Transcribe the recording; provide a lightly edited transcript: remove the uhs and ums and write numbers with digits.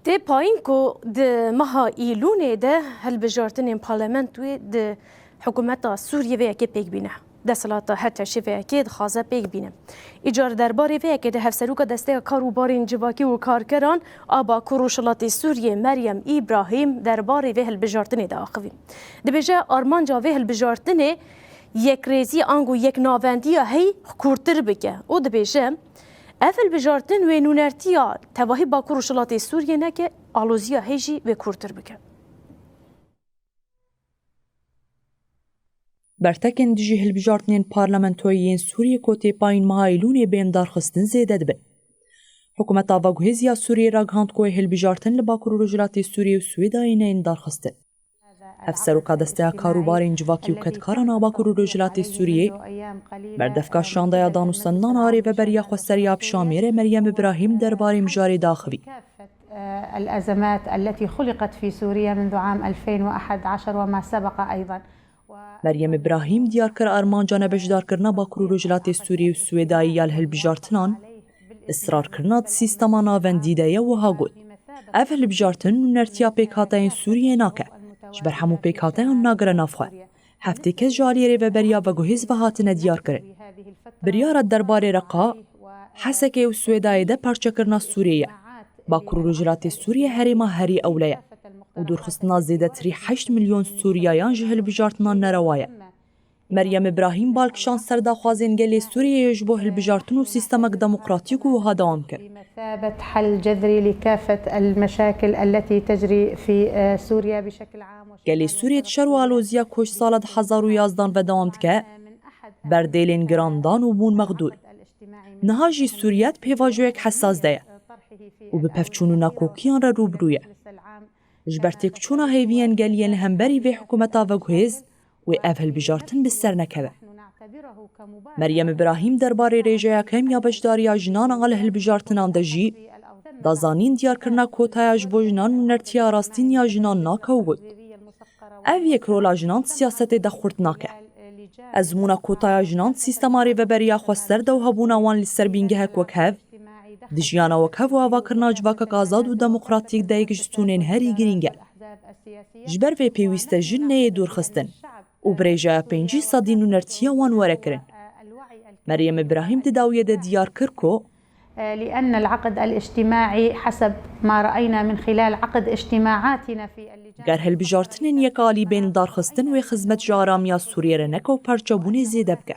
تي باينكو د مها إيلوني ده هل بجارتين برلمانتوي د حكومة سوريا ويا كي بيك بينه ده صلاة حتى شفاء كيد خاصة بيك بينه إيجار درباري ويا كده هفسروك دسته كاروبارين جواكي وكاركران أبا كروشلاتي سوريا مريم إبراهيم درباري ويا هل بجارتين ده أخوي ده بيجا أرمان جا ويا هل بجارتين يك ريزي أنغو يك نافنديا هي كورتر بكه و ده بيجا افل بجارتن و نونرتیا تواهی با کروشلات سوریه نکه آلوزیا هیجی و کورتر بکه. برتکن دجی هلبجارتنین پارلمانتویین سوریه کوتی پاین مهایلونی بین دارخستن زیده دبه. حکومت آواگوهزیا سوریه را گهاند کوی هلبجارتن لبا کروشلات سوریه و سویدایی نین دارخستن. افسر و قادسته کاروبارین جواکی و کدکاران آبا کروشلات سوریه بردفکا شانده دانوستندان آری و بریا خسریاب شامیر مریم ابراهیم درباره مجاری داخوی. الأزمات التي خلقت في سوريا منذ عام 2011 وما سبق أيضا. مریم ابراهیم دیار کر ارمان جانبش دار کرنا با کروشلات سوریه و سویدایی یال هلبجارتنان اصرار کرنا سیستما ناوندیده و هاگود. اف هلبجارتن نرتیا پیکاتین سوریه ناکه. جبر همو پیکاتین ناگر نافخه. هفته کس جالیره و بریا و گوهیز و هاتنه دیار کرد. بریارت درباره رقا حسکه و سویدای ده پرچه کرنا سوریه. با کروجرات سوریه هریما هری اولیه. و دورخستنا زیده تری 8 میلیون سوریایان جهل بجارتنان نروایه. مریم ابراهیم بالکشان سردا خوازین گلی سوریه یجبو هل بجارتن و سیستمک دموقراطیک و ها دوام کرد. بمثابة حل جذري لكافة المشاكل التي تجري في سوريا بشكل عام. گلی سوریه تشر و آلوزیا کش سالت 2011 و دوام که بردیلین گراندان و بون مغدور. نهاجی سوریت پیواجویک حساس ده و به پفچونو ناکوکیان را روبرویه. جبرتک چونا هیوین گلیین همبری و حکومتا و گوهز و افهل بجارتن بسر نکده. مریم ابراهیم درباره ریجه کم یا بجداری جنان آل هل بجارتنان دجی دازانین دیار کرنا کوتای جبو جنان نرتیا راستین یا جنان ناکو بود. او یک رولا جنان سیاست دخورت ناکه. از مونا کوتای جنان سیستماری و بریا خواستر دو هبونا وان لسر بینگه هک وکهو دجیانا وکهو و آوا کرنا جواکک آزاد و دموقراطیک دایک جستونین هری گرینگل. جبر و پیویست جنه دور خستن و بریجه 5 صدین و نرتیا وان وره کرن. مریم ابراهیم تداویه دیار کرکو لأن العقد الاجتماعي حسب ما رأينا من خلال عقد اجتماعاتنا في اللجان گر هل بجارتنین یکالی بین دارخستن و خدمت جارامیا سوریه رنک و پرچابونی زیده بگه.